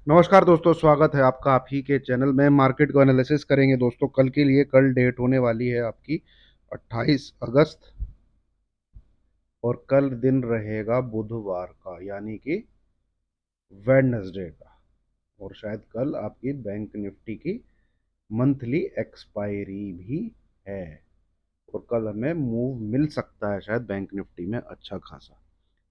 नमस्कार दोस्तों, स्वागत है आपका आप ही के चैनल में। मार्केट को एनालिसिस करेंगे दोस्तों कल के लिए। कल डेट होने वाली है आपकी 28 अगस्त और कल दिन रहेगा बुधवार का, यानी कि वेडनेसडे का। और शायद कल आपकी बैंक निफ्टी की मंथली एक्सपायरी भी है और कल हमें मूव मिल सकता है शायद बैंक निफ्टी में अच्छा खासा।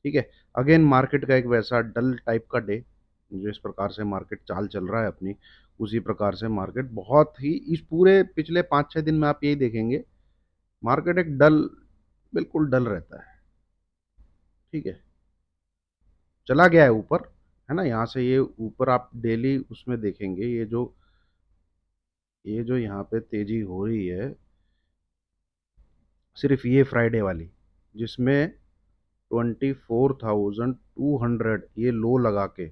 ठीक है। अगेन मार्केट का एक वैसा डल टाइप का डे, जिस प्रकार से मार्केट चाल चल रहा है अपनी, उसी प्रकार से मार्केट बहुत ही इस पूरे पिछले 5-6 दिन में आप यही देखेंगे, मार्केट एक डल, बिल्कुल डल रहता है। ठीक है। चला गया है ऊपर, है ना, यहाँ से ये ऊपर आप डेली उसमें देखेंगे, ये जो यहाँ पे तेजी हो रही है, सिर्फ ये फ्राइडे वाली, जिसमें 24,200 ये लो लगा के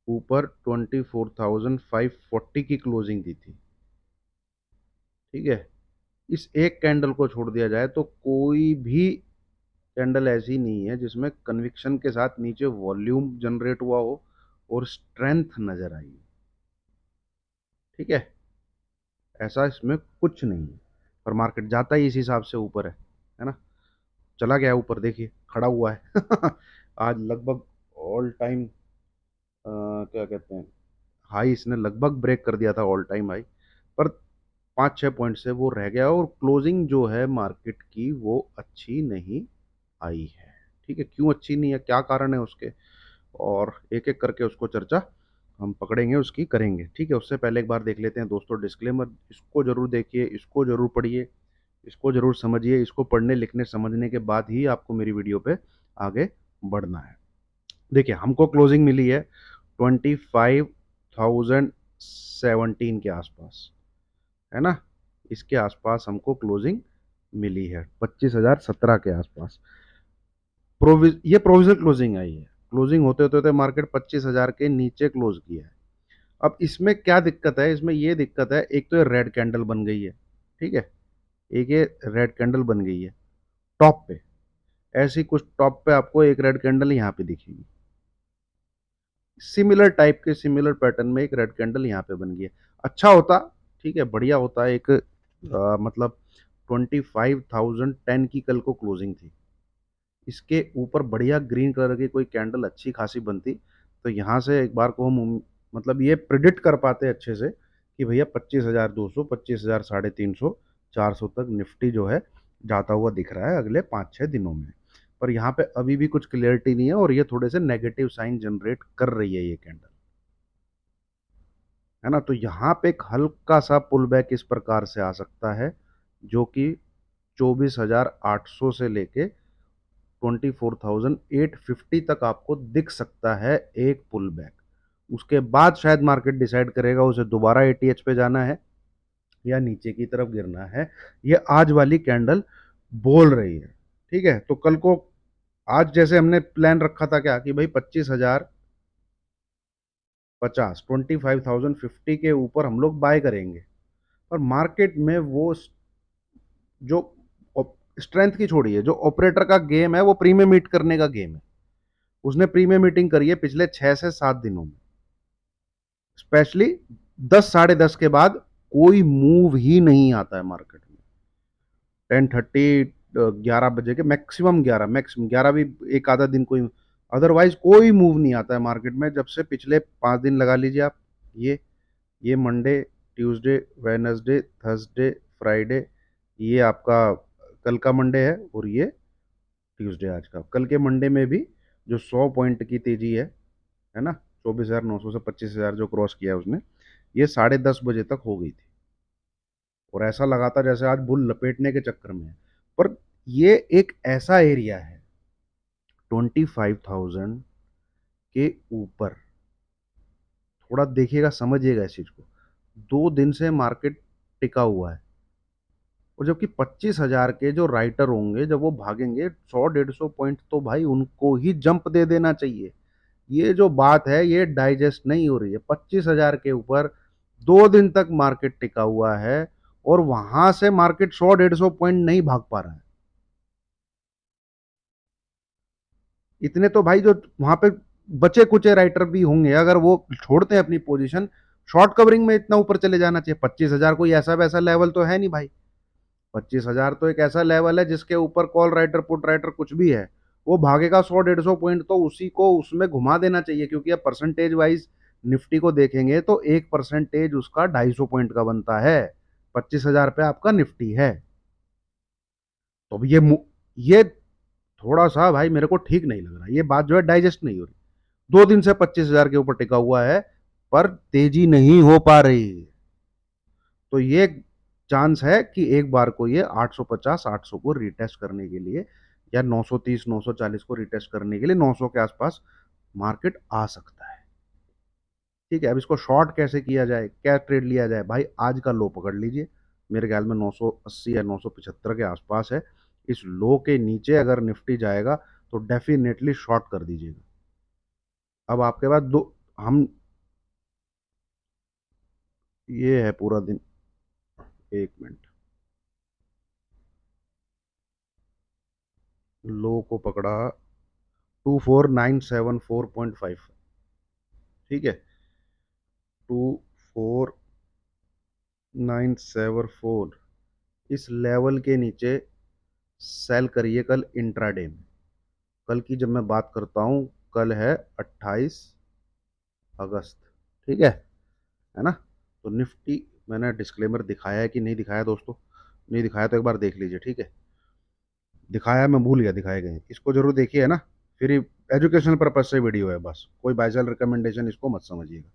ऊपर 24,540 की क्लोजिंग दी थी। ठीक है। इस एक कैंडल को छोड़ दिया जाए तो कोई भी कैंडल ऐसी नहीं है जिसमें कन्विक्शन के साथ नीचे वॉल्यूम जनरेट हुआ हो और स्ट्रेंथ नजर आई हो। ठीक है। ऐसा इसमें कुछ नहीं है। पर मार्केट जाता ही इस हिसाब से ऊपर है ना। चला गया है ऊपर, देखिए खड़ा हुआ है आज लगभग ऑल टाइम, क्या कहते हैं, हाई इसने लगभग ब्रेक कर दिया था, ऑल टाइम हाई। पर 5-6 पॉइंट से वो रह गया और क्लोजिंग जो है मार्केट की वो अच्छी नहीं आई है। ठीक है। क्यों अच्छी नहीं है, क्या कारण है उसके, और एक एक करके उसको चर्चा हम पकड़ेंगे, उसकी करेंगे। ठीक है। उससे पहले एक बार देख लेते हैं दोस्तों डिस्क्लेमर, इसको जरूर देखिए, इसको जरूर पढ़िए, इसको जरूर समझिए। इसको पढ़ने लिखने समझने के बाद ही आपको मेरी वीडियो पे आगे बढ़ना है। देखिए हमको क्लोजिंग मिली है 25,017 के आसपास, है ना। इसके आसपास हमको क्लोजिंग मिली है, 25,017 के आसपास। ये प्रोविजनल क्लोजिंग आई है। क्लोजिंग होते होते होते मार्केट 25,000 के नीचे क्लोज किया है। अब इसमें क्या दिक्कत है, इसमें ये दिक्कत है, एक तो ये रेड कैंडल बन गई है। ठीक है। एक ये रेड कैंडल बन गई है टॉप पे, ऐसी कुछ टॉप पे आपको एक रेड कैंडल यहाँ पे दिखेगी, सिमिलर टाइप के सिमिलर पैटर्न में एक रेड कैंडल यहाँ पे बन गई है। अच्छा होता, ठीक है, बढ़िया होता एक मतलब 25,010 की कल को क्लोजिंग थी, इसके ऊपर बढ़िया ग्रीन कलर की कोई कैंडल अच्छी खासी बनती, तो यहाँ से एक बार को हम मतलब ये प्रिडिक्ट कर पाते अच्छे से कि भैया 25,200, 25,000, 350, 400 तक निफ्टी जो है जाता हुआ दिख रहा है अगले 5-6 दिनों में। पर यहाँ पे अभी भी कुछ क्लियरिटी नहीं है और ये थोड़े से नेगेटिव साइन जनरेट कर रही है ये कैंडल, है ना। तो यहाँ पे एक हल्का सा पुल बैक इस प्रकार से आ सकता है, जो कि 24,800 से लेके 24,850 तक आपको दिख सकता है एक पुल बैक। उसके बाद शायद मार्केट डिसाइड करेगा उसे दोबारा एटीएच पे जाना है या नीचे की तरफ गिरना है। ये आज वाली कैंडल बोल रही है। ठीक है। तो कल को आज जैसे हमने प्लान रखा था क्या कि भाई 25,050, 25,050 के ऊपर हम लोग बाय करेंगे। पर मार्केट में वो जो स्ट्रेंथ की छोड़िए, जो ऑपरेटर का गेम है वो प्रीमियम मीट करने का गेम है। उसने प्रीमियम मीटिंग करी है पिछले 6 से 7 दिनों में, स्पेशली 10 साढ़े 10 के बाद कोई मूव ही नहीं आता है मार्केट में। 10:30, 11 बजे के मैक्सिमम 11, मैक्सिमम 11 भी एक आधा दिन कोई, अदरवाइज कोई मूव नहीं आता है मार्केट में जब से पिछले 5 दिन लगा लीजिए आप। ये Monday, Tuesday, Wednesday, Thursday, Friday, ये आपका कल का मंडे है और ये ट्यूसडे आज का। कल के मंडे में भी जो 100 पॉइंट की तेजी है ना, 24,900 से 25,000 जो क्रॉस किया है उसने, ये 10:30 बजे तक हो गई थी और ऐसा लगा था जैसे आज बुल लपेटने के चक्कर में है। पर ये एक ऐसा एरिया है 25,000 के ऊपर, थोड़ा देखिएगा समझिएगा इस चीज को। 2 दिन से मार्केट टिका हुआ है और जबकि 25,000 के जो राइटर होंगे जब वो भागेंगे 100-150 पॉइंट, तो भाई उनको ही जंप दे देना चाहिए। ये जो बात है ये डाइजेस्ट नहीं हो रही है। 25,000 के ऊपर 2 दिन तक मार्केट टिका हुआ है और वहां से मार्केट 100-150 पॉइंट नहीं भाग पा रहा है। इतने तो भाई जो वहां पे बचे कुचे राइटर भी होंगे, अगर वो छोड़ते हैं अपनी पोजीशन, शॉर्ट कवरिंग में इतना ऊपर चले जाना चाहिए। 25,000 कोई ऐसा वैसा लेवल तो है नहीं भाई। 25,000 तो एक ऐसा लेवल है जिसके ऊपर कॉल राइटर पुट राइटर कुछ भी है, वो भागेगा 100-150 पॉइंट तो उसी को उसमें घुमा देना चाहिए, क्योंकि अब परसेंटेज वाइज निफ्टी को देखेंगे तो 1% उसका 250 पॉइंट का बनता है। 25,000 पे आपका निफ्टी है। तो अब ये थोड़ा सा भाई मेरे को ठीक नहीं लग रहा, ये बात जो है डाइजेस्ट नहीं हो रही। 2 दिन से 25,000 के ऊपर टिका हुआ है, पर तेजी नहीं हो पा रही। तो ये चांस है कि एक बार को ये 850 800 को रिटेस्ट करने के लिए, या 930 940 को रिटेस्ट करने के लिए 900 के आसपास मार्केट आ सकता है। ठीक है, अब इसको शॉर्ट कैसे किया जाए, क्या ट्रेड लिया जाए, भाई आज का लो पकड़ लीजिए। मेरे ख्याल में 980 या 975 के आसपास है। इस लो के नीचे अगर निफ्टी जाएगा तो डेफिनेटली शॉर्ट कर दीजिएगा। अब आपके पास दो, हम, ये है पूरा दिन। एक मिनट, लो को पकड़ा 24974.5। ठीक है, 24974, इस लेवल के नीचे सेल करिए कल इंट्राडे में। कल की जब मैं बात करता हूं, कल है 28 अगस्त। ठीक है ना। तो निफ्टी, मैंने डिस्क्लेमर दिखाया है कि नहीं दिखाया दोस्तों? नहीं दिखाया तो एक बार देख लीजिए। ठीक है, दिखाया, मैं भूल गया दिखाए गए, इसको जरूर देखिए, है ना। फिर एजुकेशनल पर्पज से वीडियो है बस, कोई बाइजल रिकमेंडेशन इसको मत समझिएगा।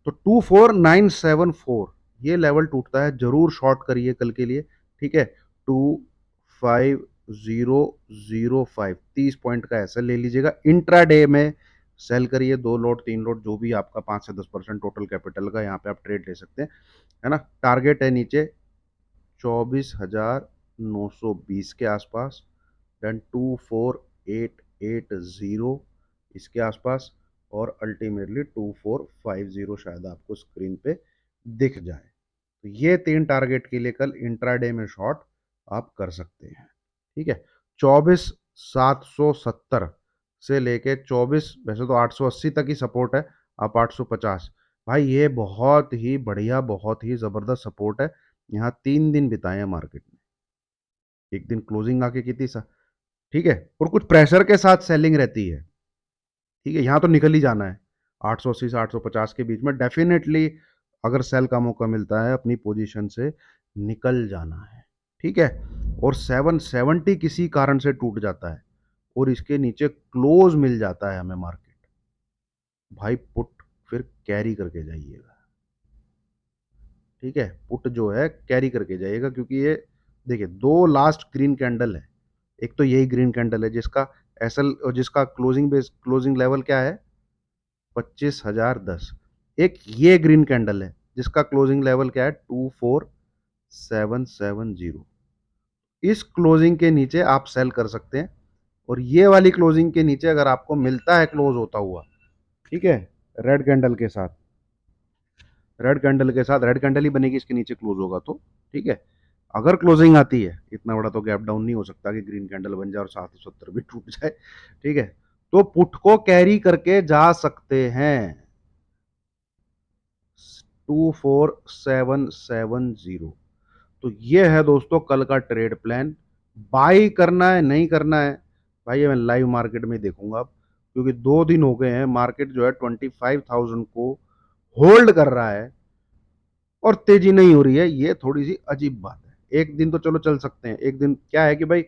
तो 24974 ये लेवल टूटता है, जरूर शॉर्ट करिए कल के लिए। ठीक है, 25005, 30 पॉइंट का ऐसा ले लीजिएगा। इंट्राडे में सेल करिए, 2 लोट 3 लोट जो भी आपका 5 से 10% टोटल कैपिटल का, यहाँ पे आप ट्रेड ले सकते हैं, है ना। टारगेट है नीचे 24,920 के आसपास, देन 24,880 इसके आसपास, और अल्टीमेटली 2450 शायद आपको स्क्रीन पे दिख जाए। तो ये 3 टारगेट के लिए कल इंट्राडे में शॉर्ट आप कर सकते हैं। ठीक है, 24,770 से लेके 24, वैसे तो 880 तक ही सपोर्ट है, आप 850, भाई ये बहुत ही बढ़िया, बहुत ही जबरदस्त सपोर्ट है। यहाँ 3 दिन बिताए हैं मार्केट में, एक दिन क्लोजिंग आके की थी। ठीक है, और कुछ प्रेशर के साथ सेलिंग रहती है। ठीक है, यहाँ तो निकल ही जाना है 880 से 850 के बीच में, डेफिनेटली अगर सेल का मौका मिलता है अपनी पोजीशन से निकल जाना है। ठीक है, और 770 किसी कारण से टूट जाता है और इसके नीचे क्लोज मिल जाता है हमें मार्केट, भाई पुट फिर कैरी करके जाइएगा। ठीक है, पुट जो है कैरी करके जाइएगा, क्योंकि ये देखिए 2 लास्ट ग्रीन कैंडल है। एक तो यही ग्रीन कैंडल है जिसका एसएल, जिसका क्लोजिंग लेवल क्या है, 25,010। एक ये ग्रीन कैंडल है जिसका क्लोजिंग लेवल क्या है, 24,770। इस क्लोजिंग के नीचे आप सेल कर सकते हैं, और ये वाली क्लोजिंग के नीचे अगर आपको मिलता है क्लोज होता हुआ, ठीक है, रेड कैंडल के साथ, रेड कैंडल ही बनेगी इसके नीचे क्लोज होगा तो। ठीक है, अगर क्लोजिंग आती है, इतना बड़ा तो गैप डाउन नहीं हो सकता कि ग्रीन कैंडल बन जाए और 770 भी टूट जाए। ठीक है, तो पुट को कैरी करके जा सकते हैं 24,770। तो ये है दोस्तों कल का ट्रेड प्लान। बाई करना है नहीं करना है, भाई ये मैं लाइव मार्केट में देखूंगा अब, क्योंकि 2 दिन हो गए हैं मार्केट जो है 25,000 को होल्ड कर रहा है और तेजी नहीं हो रही है। ये थोड़ी सी अजीब बात है। एक दिन तो चलो चल सकते हैं, एक दिन क्या है कि भाई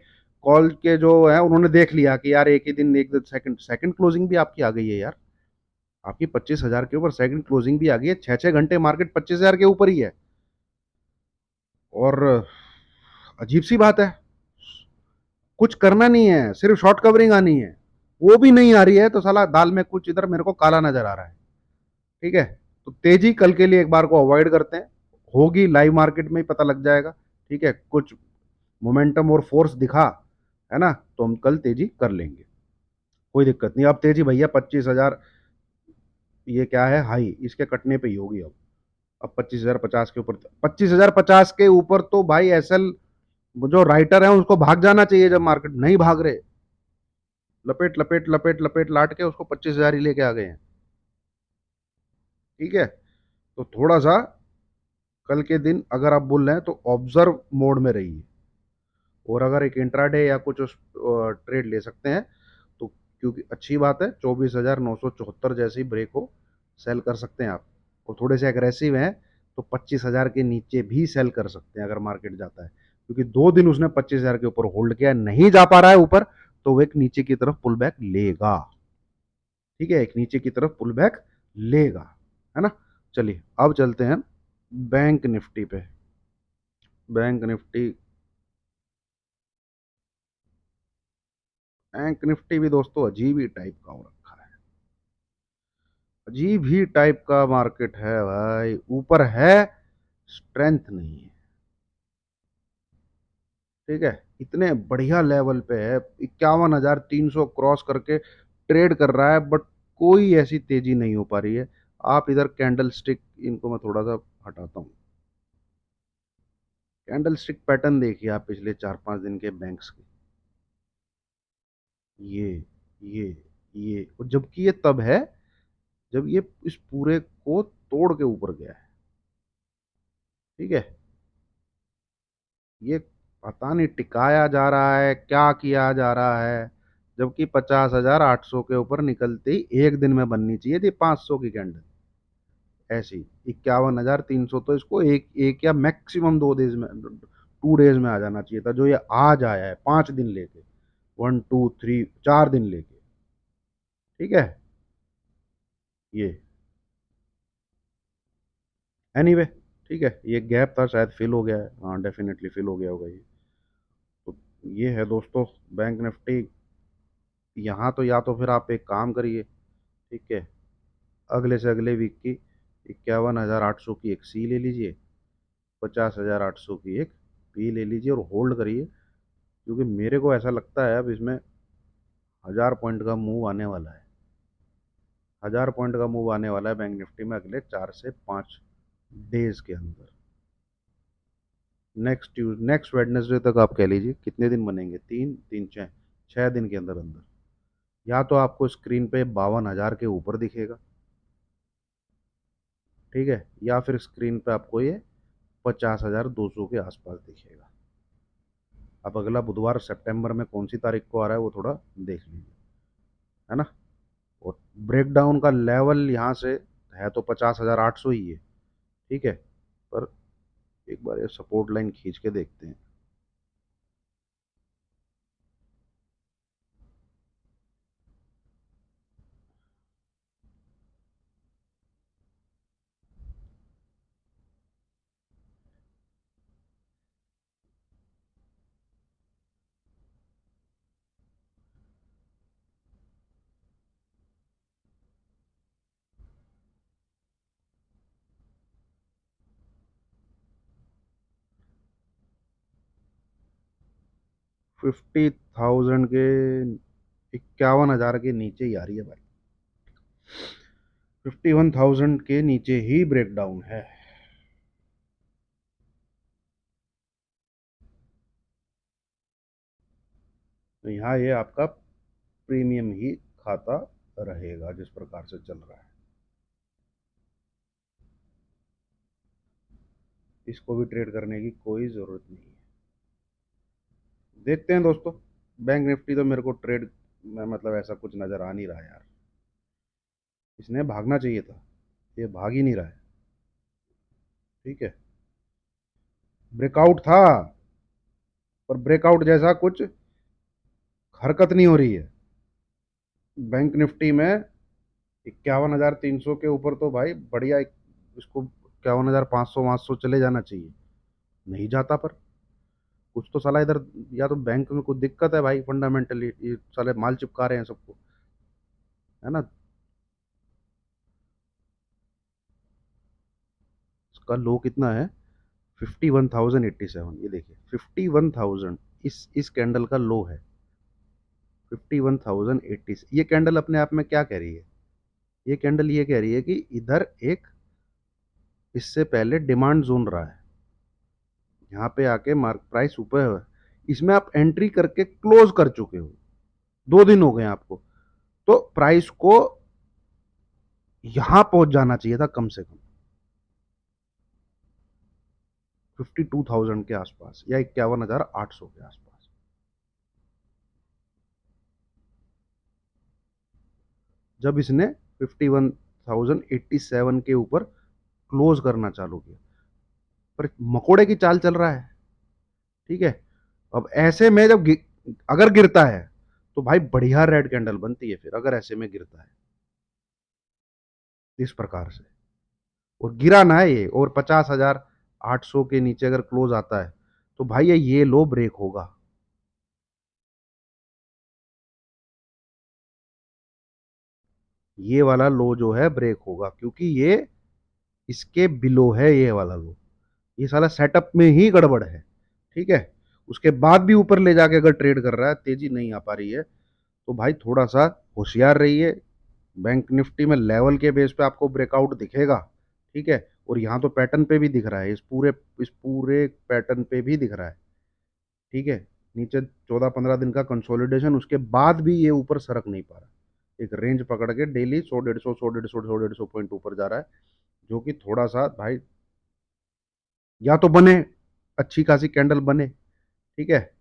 कॉल के जो है उन्होंने देख लिया कि यार एक ही दिन, एक दिन सेकंड सेकंड क्लोजिंग भी आपकी आ गई है यार, आपकी 25,000 के ऊपर सेकंड क्लोजिंग भी आ गई है। 6-6 घंटे मार्केट 25,000 के ऊपर ही है, और अजीब सी बात है, कुछ करना नहीं है, सिर्फ शॉर्ट कवरिंग आनी है, वो भी नहीं आ रही है, तो साला दाल में कुछ इधर मेरे को काला नजर आ रहा है। ठीक है, तो तेजी कल के लिए एक बार को अवॉइड करते हैं, होगी लाइव मार्केट में ही पता लग जाएगा। ठीक है, कुछ मोमेंटम और फोर्स दिखा, है ना, तो हम कल तेजी कर लेंगे, कोई दिक्कत नहीं। अब तेजी भैया 25,000, ये क्या है हाई, इसके कटने पे ही होगी अब 25,050 के ऊपर, 25,050 के ऊपर तो भाई एसएल जो राइटर है उसको भाग जाना चाहिए, जब मार्केट नहीं भाग रहे। लपेट लपेट लपेट लपेट लाट के उसको 25,000 ही लेके आ गए हैं। ठीक है, तो थोड़ा सा कल के दिन अगर आप बोल रहे हैं तो ऑब्जर्व मोड में रहिए, और अगर एक इंट्राडे या कुछ उस ट्रेड ले सकते हैं तो, क्योंकि अच्छी बात है, 24,974 जैसी ब्रेक हो सेल कर सकते हैं आप। और थोड़े से एग्रेसिव हैं तो 25,000 के नीचे भी सेल कर सकते हैं अगर मार्केट जाता है, क्योंकि 2 दिन उसने 25,000 के ऊपर होल्ड किया, नहीं जा पा रहा है ऊपर, तो वो एक नीचे की तरफ पुल बैक लेगा। ठीक है, एक नीचे की तरफ पुल बैक लेगा, है ना। चलिए अब चलते हैं बैंक निफ्टी पे। बैंक निफ्टी, बैंक निफ्टी भी दोस्तों अजीब ही टाइप का हो रखा है, अजीब ही टाइप का मार्केट है भाई, ऊपर है, स्ट्रेंथ नहीं है। ठीक है, इतने बढ़िया लेवल पे है, 51,300 क्रॉस करके ट्रेड कर रहा है, बट कोई ऐसी तेजी नहीं हो पा रही है। आप इधर कैंडल स्टिक, इनको मैं थोड़ा सा हटाता हूँ, कैंडल स्टिक पैटर्न देखिए आप पिछले 4-5 दिन के बैंक्स के, ये ये ये, और जबकि ये तब है जब ये इस पूरे को तोड़ के ऊपर गया है। ठीक है, ये पता नहीं टिकाया जा रहा है, क्या किया जा रहा है, जबकि 50,800 के ऊपर निकलते ही एक दिन में बननी चाहिए थी 500 की कैंडल, ऐसी 51,300, तो इसको एक एक या मैक्सिमम 2 डेज में, 2 डेज में आ जाना चाहिए था, जो ये आज आया है 5 दिन लेके, 1 2 3 4 दिन लेके। ठीक है, ये एनीवे anyway, ठीक है, ये गैप था शायद फिल हो गया है, हाँ डेफिनेटली फिल हो गया होगा ये। तो ये है दोस्तों बैंक निफ्टी। यहाँ तो या तो फिर आप एक काम करिए, ठीक है, अगले से अगले वीक की 51,800 की एक सी ले लीजिए, 50,800 की एक पी ले लीजिए और होल्ड करिए, क्योंकि मेरे को ऐसा लगता है अब इसमें 1,000 पॉइंट का मूव आने वाला है, 1,000 पॉइंट का मूव आने वाला है बैंक निफ्टी में अगले 4 से 5 डेज के अंदर। नेक्स्ट वेडनेसडे तक आप कह लीजिए कितने दिन बनेंगे, 3 3 6 6 दिन के अंदर अंदर, या तो आपको स्क्रीन पे 52,000 के ऊपर दिखेगा, ठीक है, या फिर स्क्रीन पे आपको ये 50,200 के आसपास दिखेगा। अब अगला बुधवार सितंबर में कौन सी तारीख को आ रहा है वो थोड़ा देख लीजिए, है ना। और ब्रेकडाउन का लेवल यहाँ से है तो 50,800 ही है, ठीक है, पर एक बार ये सपोर्ट लाइन खींच के देखते हैं। फिफ्टी थाउजेंड के, 51,000 के नीचे ही आ रही है भाई, 51,000 के नीचे ही ब्रेकडाउन है। तो यहाँ ये आपका प्रीमियम ही खाता रहेगा जिस प्रकार से चल रहा है, इसको भी ट्रेड करने की कोई ज़रूरत नहीं है। देखते हैं दोस्तों, बैंक निफ्टी तो मेरे को ट्रेड में मतलब ऐसा कुछ नज़र आ नहीं रहा है यार, इसने भागना चाहिए था, ये भाग ही नहीं रहा है। ठीक है, ब्रेकआउट था, पर ब्रेकआउट जैसा कुछ हरकत नहीं हो रही है बैंक निफ्टी में। 51,300 के ऊपर तो भाई बढ़िया इसको 51,500 चले जाना चाहिए, नहीं जाता, पर कुछ तो साला इधर, या तो बैंक में कुछ दिक्कत है भाई फंडामेंटली, ये साले माल चिपका रहे हैं सबको, है ना। इसका लो कितना है, 51,087, ये देखिए 51,000 इस कैंडल का लो है, 51,080। ये कैंडल अपने आप में क्या कह रही है, ये कैंडल ये कह रही है कि इधर एक, इससे पहले डिमांड जोन रहा है, यहाँ पे आके मार्क प्राइस ऊपर है, इसमें आप एंट्री करके क्लोज कर चुके हो, 2 दिन हो गए आपको, तो प्राइस को यहां पहुंच जाना चाहिए था कम से कम 52,000 के आसपास या 51,800 के आसपास। जब इसने 51,087 के ऊपर क्लोज करना चालू किया, पर मकोड़े की चाल चल रहा है। ठीक है, अब ऐसे में जब अगर गिरता है तो भाई बढ़िया रेड कैंडल बनती है फिर, अगर ऐसे में गिरता है इस प्रकार से, और गिरा ना है ये, और 50,800 के नीचे अगर क्लोज आता है तो भाई ये लो ब्रेक होगा। ये वाला लो जो है ब्रेक होगा, क्योंकि ये इसके बिलो है ये वाला लो। ये साला सेटअप में ही गड़बड़ है। ठीक है, उसके बाद भी ऊपर ले जाके अगर ट्रेड कर रहा है, तेजी नहीं आ पा रही है, तो भाई थोड़ा सा होशियार रहिए। बैंक निफ्टी में लेवल के बेस पे आपको ब्रेकआउट दिखेगा। ठीक है, और यहाँ तो पैटर्न पे भी दिख रहा है, इस पूरे पैटर्न पे भी दिख रहा है। ठीक है, नीचे 14-15 दिन का कंसोलिडेशन, उसके बाद भी ये ऊपर सरक नहीं पा रहा। एक रेंज पकड़ के डेली 100, 150, 100, 150, 150 पॉइंट ऊपर जा रहा है, जो कि थोड़ा सा भाई या तो बने, अच्छी खासी कैंडल बने। ठीक है,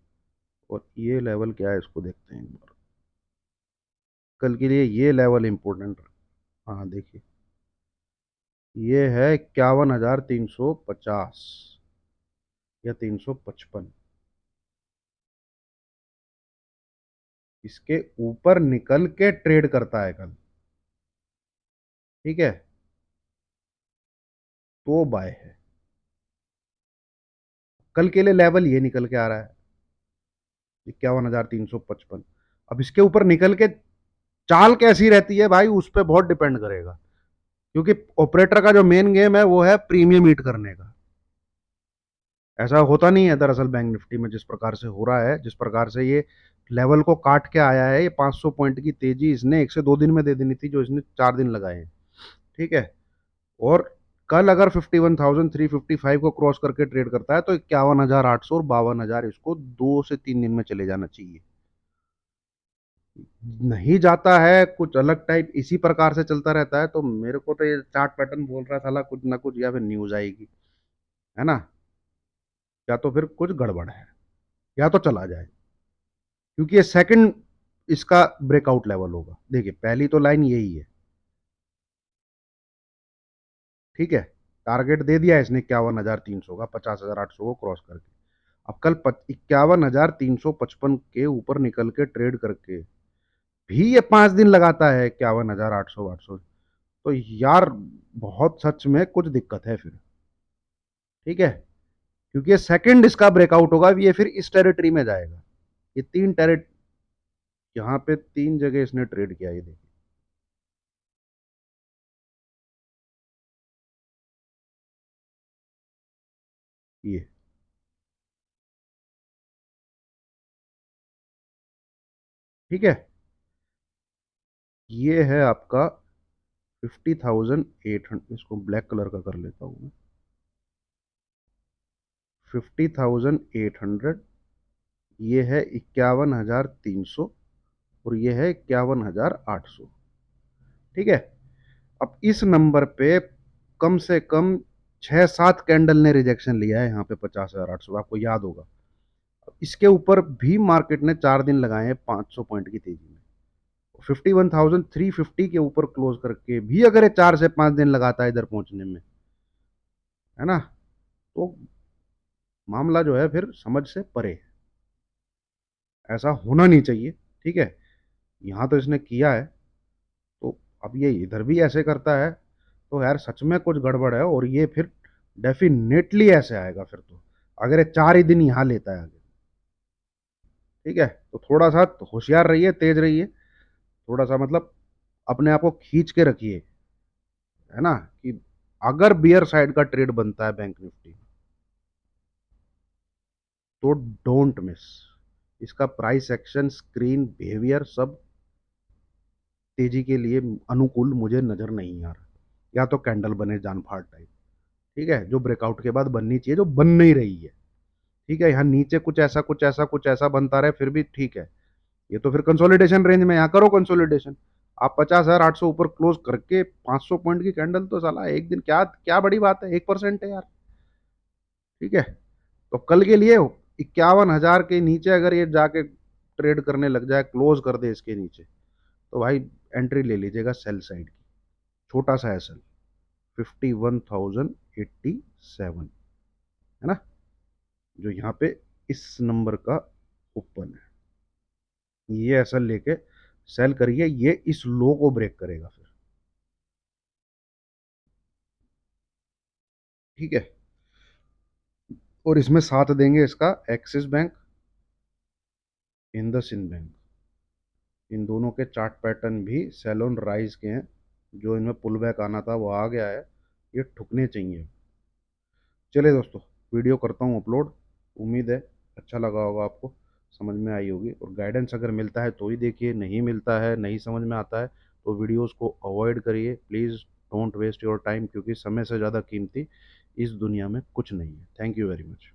और ये लेवल क्या है इसको देखते हैं एक बार। कल के लिए ये लेवल इंपॉर्टेंट। हाँ देखिए, ये है 51,350 या 355। इसके ऊपर निकल के ट्रेड करता है कल। ठीक है, तो बाय है। कल के लिए लेवल ये निकल के आ रहा है 51,355। अब इसके ऊपर निकल के चाल कैसी रहती है भाई, उस पर बहुत डिपेंड करेगा, क्योंकि ऑपरेटर का जो मेन गेम है वो है प्रीमियम ईट करने का। ऐसा होता नहीं है दरअसल बैंक निफ्टी में, जिस प्रकार से हो रहा है, जिस प्रकार से ये लेवल को काट के आया है, ये 500 पॉइंट की तेजी इसने 1 से 2 दिन में दे देनी थी, जो इसने 4 दिन लगाए हैं। ठीक है, और कल अगर 51,355 को क्रॉस करके ट्रेड करता है तो 51,800 और 52,000 इसको 2 से 3 दिन में चले जाना चाहिए। नहीं जाता है, कुछ अलग टाइप इसी प्रकार से चलता रहता है, तो मेरे को तो ये चार्ट पैटर्न बोल रहा था, साला कुछ ना कुछ या फिर न्यूज आएगी, है ना, या तो फिर कुछ गड़बड़ है, या तो चला जाए, क्योंकि ये सेकंड इसका ब्रेकआउट लेवल होगा। देखिए पहली तो लाइन यही है। ठीक है, टारगेट दे दिया है इसने 51,300 का, 50,800 को क्रॉस करके। अब कल 51,355 के ऊपर निकल के ट्रेड करके भी ये 5 दिन लगाता है 51,800 800, तो यार बहुत सच में कुछ दिक्कत है फिर। ठीक है, क्योंकि ये सेकंड इसका ब्रेकआउट होगा, ये फिर इस टेरिटरी में जाएगा। ये तीन टेरिट यहाँ पे 3 जगह इसने ट्रेड किया, ये देखिए। ये ठीक है, ये है आपका 50,800, इसको ब्लैक कलर का कर लेता हूँ मैं। 50,800, ये है 51,300, और ये है 51,800। ठीक है, अब इस नंबर पे कम से कम 6-7 कैंडल ने रिजेक्शन लिया है यहाँ पे 50,800, आपको याद होगा। इसके ऊपर भी मार्केट ने 4 दिन लगाए हैं 500 पॉइंट की तेजी में। 51,350 के ऊपर क्लोज करके भी अगर ये 4 से 5 दिन लगाता है इधर पहुंचने में, है ना, तो मामला जो है फिर समझ से परे है। ऐसा होना नहीं चाहिए। ठीक है, यहाँ तो इसने किया है, तो अब ये इधर भी ऐसे करता है, तो यार सच में कुछ गड़बड़ है, और ये फिर डेफिनेटली ऐसे आएगा फिर, तो अगर ये 4 ही दिन यहाँ लेता है आगे। ठीक है, तो थोड़ा सा होशियार रहिए, तेज रहिए, थोड़ा सा मतलब अपने आप को खींच के रखिए, है ना, कि अगर बियर साइड का ट्रेड बनता है बैंक निफ्टी, तो डोंट मिस। इसका प्राइस एक्शन, स्क्रीन बिहेवियर सब तेजी के लिए अनुकूल मुझे नजर नहीं आ रहा। या तो कैंडल बने जान फाड़ टाइप, ठीक है, जो ब्रेकआउट के बाद बननी चाहिए, जो बन नहीं रही है। ठीक है, यहाँ नीचे कुछ ऐसा बनता रहे फिर भी ठीक है, ये तो फिर कंसोलिडेशन रेंज में यहाँ करो कंसोलिडेशन। आप 50,800 ऊपर क्लोज करके 500 पॉइंट की कैंडल तो साला एक दिन, क्या क्या बड़ी बात है, 1% है यार। ठीक है, तो कल के लिए 51,000 के नीचे अगर ये जाके ट्रेड करने लग जाए, क्लोज कर दे इसके नीचे, तो भाई एंट्री ले लीजिएगा सेल साइड की, छोटा सा एसल, 51,087, है ना, जो यहाँ पे इस नंबर का ओपन है। ये एसल लेके सेल करिए, ये इस लो को ब्रेक करेगा फिर। ठीक है, और इसमें साथ देंगे इसका एक्सिस बैंक, इंडसइंड बैंक। इन दोनों के चार्ट पैटर्न भी सेल ऑन राइज के हैं, जो इनमें पुल बैक आना था वो आ गया है, ये ठुकने चाहिए। चलिए दोस्तों, वीडियो करता हूँ अपलोड। उम्मीद है अच्छा लगा होगा आपको, समझ में आई होगी, और गाइडेंस अगर मिलता है तो ही देखिए, नहीं मिलता है, नहीं समझ में आता है तो वीडियोस को अवॉइड करिए please. Don't waste your time, क्योंकि समय से ज़्यादा कीमती इस दुनिया में कुछ नहीं है। Thank you very much.